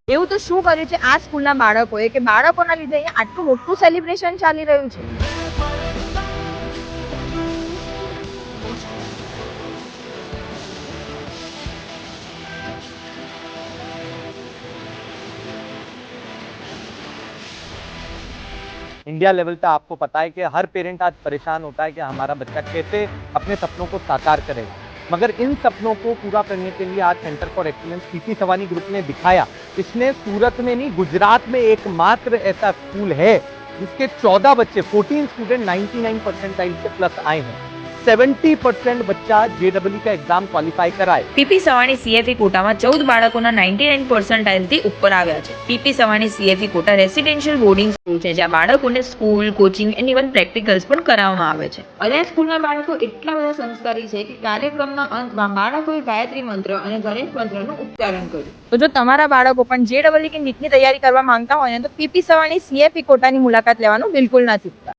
એવું તો શું કર્યું છે આ સ્કૂલના બાળકોએ કે બાળકોના લીધે અહીંયા આટલું મોટું સેલિબ્રેશન ચાલી રહ્યું છે? इंडिया लेवल पे आपको पता है कि हर पेरेंट आज परेशान होता है कि हमारा बच्चा कैसे अपने सपनों को साकार करेगा, मगर इन सपनों को पूरा करने के लिए आज centre for excellence PP Savani group ने दिखाया। इसने सूरत में नहीं, गुजरात में एकमात्र ऐसा स्कूल है जिसके 14 बच्चे 14 स्टूडेंट 99 परसेंटाइल से प्लस आए हैं। 70% बच्चा JEE का एग्जाम क्वालिफाई कराए। પીપી સવાણી સીએફઈ કોટામાં 14 બાળકોના 99 પર્સન્ટાઇલથી ઉપર આવ્યા છે. PP Savani CFE Kota residential boarding school છે જ્યાં બાળકોને સ્કૂલ, કોચિંગ અને ઇવન પ્રેક્ટિકલ્સ પણ કરાવવામાં આવે છે. અને આ સ્કૂલના બાળકો એટલા બધા સંસ્કારી છે કે કાર્યક્રમના અંતમાં બાળકોએ ગાયત્રી મંત્ર અને ગણેશ મંત્રનું ઉચ્ચારણ કર્યું. તો જો તમારા બાળકો પણ JEE કે નીટની તૈયારી કરવા માંગતા હોય ને તો પીપી સવાણી CFE કોટાની મુલાકાત લેવાનું બિલકુલ ના ચૂકતા.